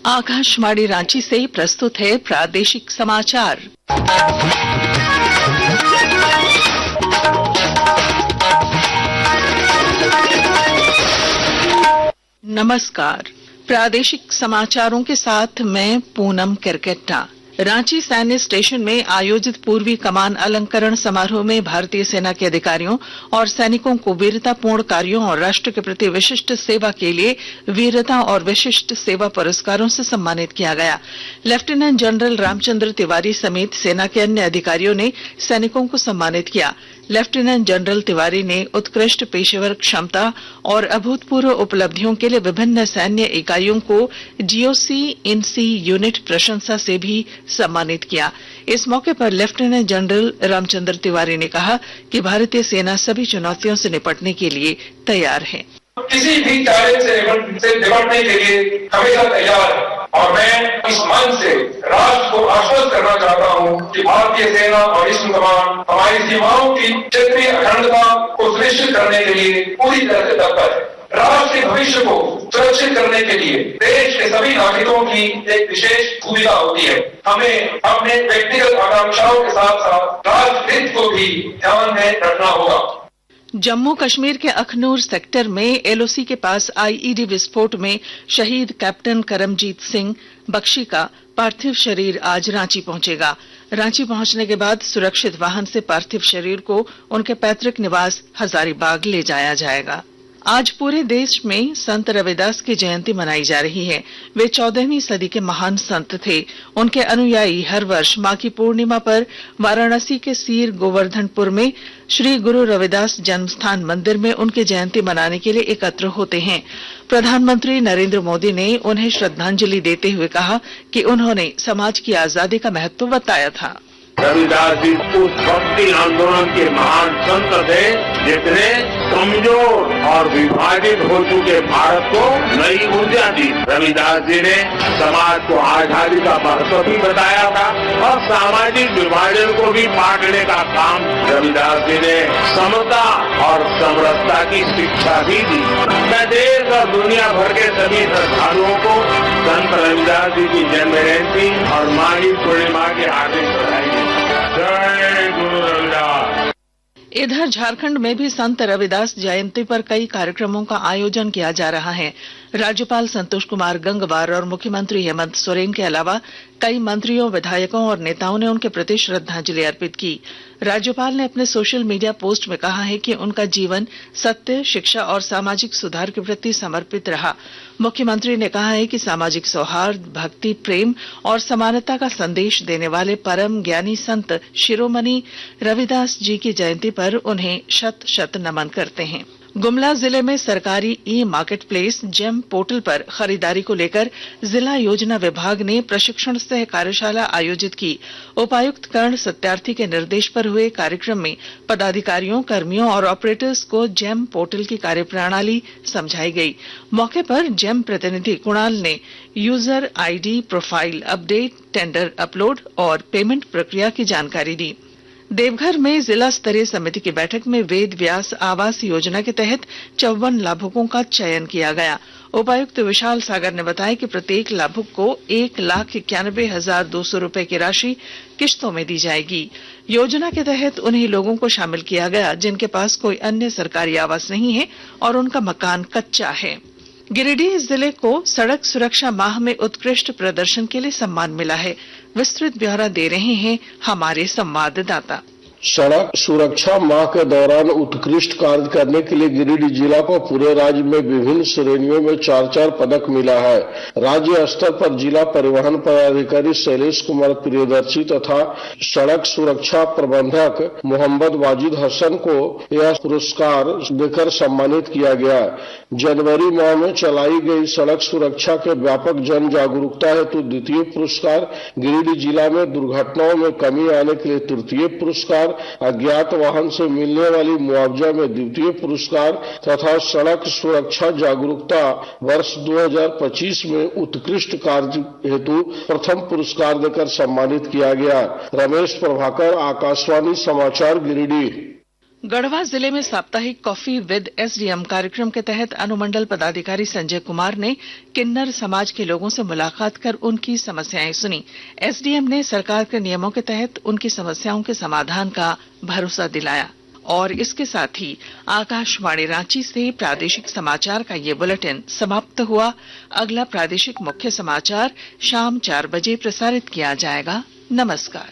आकाशवाणी रांची से प्रस्तुत है प्रादेशिक समाचार। नमस्कार, प्रादेशिक समाचारों के साथ मैं पूनम किरकेट्टा। रांची सैन्य स्टेशन में आयोजित पूर्वी कमान अलंकरण समारोह में भारतीय सेना के अधिकारियों और सैनिकों को वीरतापूर्ण कार्यों और राष्ट्र के प्रति विशिष्ट सेवा के लिए वीरता और विशिष्ट सेवा पुरस्कारों से सम्मानित किया गया। लेफ्टिनेंट जनरल रामचंद्र तिवारी समेत सेना के अन्य अधिकारियों ने सैनिकों को सम्मानित किया। लेफ्टिनेंट जनरल तिवारी ने उत्कृष्ट पेशेवर क्षमता और अभूतपूर्व उपलब्धियों के लिए विभिन्न सैन्य इकाइयों को जीओसी इनसी यूनिट प्रशंसा से भी सम्मानित किया। इस मौके पर लेफ्टिनेंट जनरल रामचंद्र तिवारी ने कहा कि भारतीय सेना सभी चुनौतियों से निपटने के लिए तैयार है। किसी भी चैलेंज से निपटने के लिए हमेशा तैयार है और मैं इस मंच से राष्ट्र को आश्वस्त करना चाहता हूं कि भारतीय सेना और ईस्ट कमान हमारी सीमाओं की क्षेत्रीय अखंडता को सुनिश्चित करने के लिए पूरी तरह से तत्पर है। राष्ट्र के भविष्य को सुरक्षित करने के लिए देश के सभी नागरिकों की एक विशेष भूमिका होती है। हमें अपने व्यक्तिगत आकांक्षाओं के साथ साथ राष्ट्र हित को भी ध्यान में रखना होगा। जम्मू कश्मीर के अखनूर सेक्टर में एलओसी के पास आईईडी विस्फोट में शहीद कैप्टन करमजीत सिंह बख्शी का पार्थिव शरीर आज रांची पहुंचेगा। रांची पहुंचने के बाद सुरक्षित वाहन से पार्थिव शरीर को उनके पैतृक निवास हजारीबाग ले जाया जाएगा। आज पूरे देश में संत रविदास की जयंती मनाई जा रही है। वे 14वीं सदी के महान संत थे। उनके अनुयायी हर वर्ष मां की पूर्णिमा पर वाराणसी के सीर गोवर्धनपुर में श्री गुरु रविदास जन्मस्थान मंदिर में उनकी जयंती मनाने के लिए एकत्र होते हैं। प्रधानमंत्री नरेंद्र मोदी ने उन्हें श्रद्धांजलि देते हुए कहा कि उन्होंने समाज की आजादी का महत्व बताया था। रविदास जी उस भक्ति आंदोलन के महान संत थे जिसने कमजोर और विभाजित हो चुके भारत को नई ऊर्जा दी। रविदास जी ने समाज को आजादी का महत्व भी बताया था और सामाजिक विभाजन को भी पाटने का काम रविदास जी ने समता और समरसता की शिक्षा भी दी। मैं देश और दुनिया भर के सभी श्रद्धालुओं को संत रविदास जी की जन्म जयंती और माघी पूर्णिमा के हार्दिक बधाई। जय गुरु रविदास। इधर झारखंड में भी संत रविदास जयंती पर कई कार्यक्रमों का आयोजन किया जा रहा है। राज्यपाल संतोष कुमार गंगवार और मुख्यमंत्री हेमंत सोरेन के अलावा कई मंत्रियों, विधायकों और नेताओं ने उनके प्रति श्रद्धांजलि अर्पित की। राज्यपाल ने अपने सोशल मीडिया पोस्ट में कहा है कि उनका जीवन सत्य, शिक्षा और सामाजिक सुधार के प्रति समर्पित रहा। मुख्यमंत्री ने कहा है कि सामाजिक सौहार्द, भक्ति, प्रेम और समानता का संदेश देने वाले परम ज्ञानी संत शिरोमणि रविदास जी की जयंती पर उन्हें शत शत नमन करते हैं। गुमला जिले में सरकारी ई मार्केट प्लेस जेम पोर्टल पर खरीदारी को लेकर जिला योजना विभाग ने प्रशिक्षण सह कार्यशाला आयोजित की। उपायुक्त कर्ण सत्यार्थी के निर्देश पर हुए कार्यक्रम में पदाधिकारियों, कर्मियों और ऑपरेटर्स को जेम पोर्टल की कार्यप्रणाली समझाई गई। मौके पर जेम प्रतिनिधि कुणाल ने user ID, profile update, tender upload और पेमेंट प्रक्रिया की जानकारी दी। देवघर में जिला स्तरीय समिति की बैठक में वेद व्यास आवास योजना के तहत 54 लाभुकों का चयन किया गया। उपायुक्त विशाल सागर ने बताया कि प्रत्येक लाभुक को 1,91,200 रूपये की राशि किश्तों में दी जाएगी। योजना के तहत उन्हीं लोगों को शामिल किया गया जिनके पास कोई अन्य सरकारी आवास नहीं है और उनका मकान कच्चा है। गिरिडीह जिले को सड़क सुरक्षा माह में उत्कृष्ट प्रदर्शन के लिए सम्मान मिला है। विस्तृत ब्यौरा दे रहे हैं हमारे संवाददाता। सड़क सुरक्षा माह के दौरान उत्कृष्ट कार्य करने के लिए गिरिडीह जिला को पूरे राज्य में विभिन्न श्रेणियों में 4-4 पदक मिला है। राज्य स्तर पर जिला परिवहन पदाधिकारी शैलेश कुमार प्रियदर्शी तथा सड़क सुरक्षा प्रबंधक मोहम्मद वाजिद हसन को यह पुरस्कार देकर सम्मानित किया गया। जनवरी माह में चलाई गई सड़क सुरक्षा के व्यापक जन जागरूकता हेतु द्वितीय पुरस्कार, गिरिडीह जिला में दुर्घटनाओं में कमी आने के लिए तृतीय पुरस्कार, अज्ञात वाहन से मिलने वाली मुआवजा में द्वितीय पुरस्कार तथा सड़क सुरक्षा जागरूकता वर्ष 2025 में उत्कृष्ट कार्य हेतु प्रथम पुरस्कार देकर सम्मानित किया गया। रमेश प्रभाकर, आकाशवाणी समाचार, गिरिडीह। गढ़वा जिले में साप्ताहिक कॉफी विद एसडीएम कार्यक्रम के तहत अनुमंडल पदाधिकारी संजय कुमार ने किन्नर समाज के लोगों से मुलाकात कर उनकी समस्याएं सुनी। एसडीएम ने सरकार के नियमों के तहत उनकी समस्याओं के समाधान का भरोसा दिलाया। और इसके साथ ही आकाशवाणी रांची से प्रादेशिक समाचार का ये बुलेटिन समाप्त हुआ। अगला प्रादेशिक मुख्य समाचार शाम 4 बजे प्रसारित किया जाएगा। नमस्कार।